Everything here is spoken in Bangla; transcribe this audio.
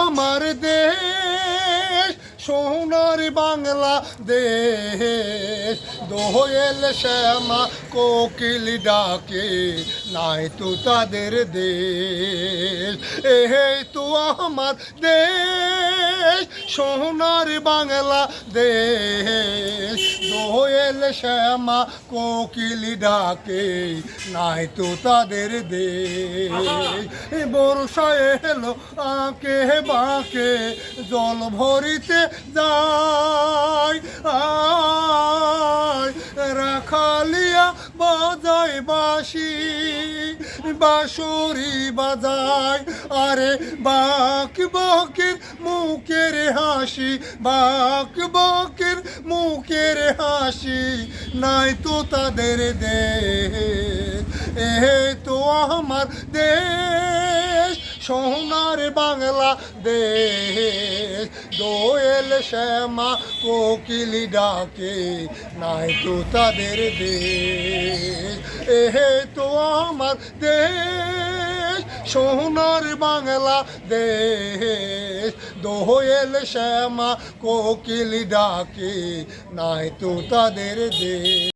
আমার দেশ সোনার বাংলাদেশ, দোয়েল শ্যামা কোকিল ডাকে, নাই তো তাদের দেশ। এই তো আমার দেশ সোনার বাংলাদেশ, দোয়েল শ্যামা কোকিল ডাকে, নাই তো তাদের দেশ। বর্ষা এলো আঁকে বাঁকে, জল ভরিতে যায়, রাখালিয়া বাজায় বাঁশি, বাঁশুরি বাজায়, আরে বাঁক বাঁকের মুখের হাসি, বাঁক বাঁকের মুখের হাসি, নাই তো তাদের দেশ। এই তো আমার দেশ সোনার বাংলাদেশ, দোয়েল শ্যামা কোকিল ডাকে, নাই তো তাদের দেশ। এই তো আমার দেশ সোনার বাংলাদেশ, দোয়েল শ্যামা কোকিল ডাকে, নাই তো তাদের দেশ।